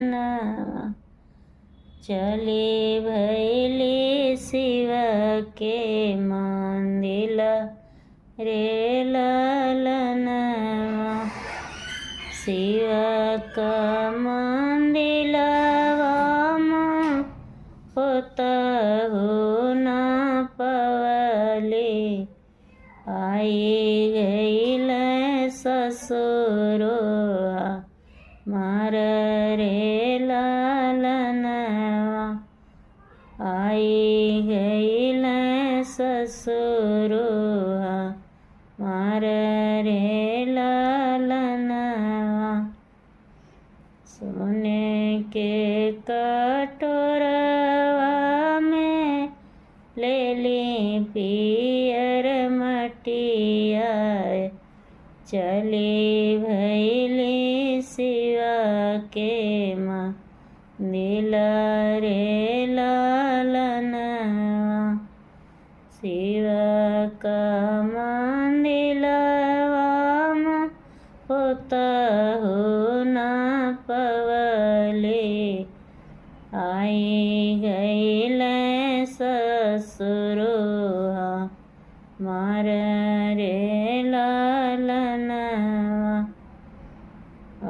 नवा चली भैली शिव के मंदिर रे ललनवा। शिव का मंदिलवा होतहु न पवली। आई गईल ससुरोहा मार रे ललनवा। आई गईल ससुरोहा मार रे ललनवा। सोने के कटोरवा में ले ली पियर मटिया। चली भैली शिव के मंदिर रे ललनवा। शिव का मंदिलवा होतहु न पवली। आई गईल ससुरोहा मार रे ललनवा।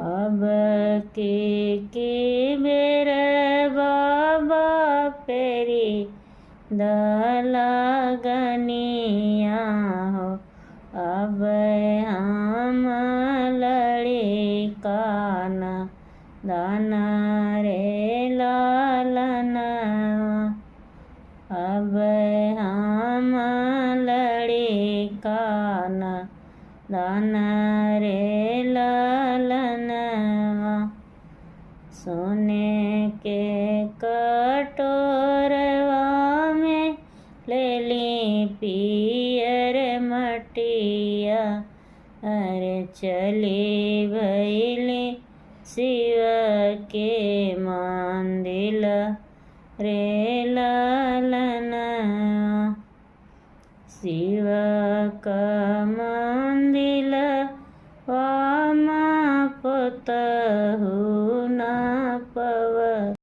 अब की बेर बाबा पेरी दलगनिया हो। अब हम लड़का न दान रे ललनवा। अब हम लड़का न दान रे ललनवा। सोने के कटोरवा में ले ली पियर मटिया। अरे चली भैली शिव के मंदिर रे ललनवा। शिव का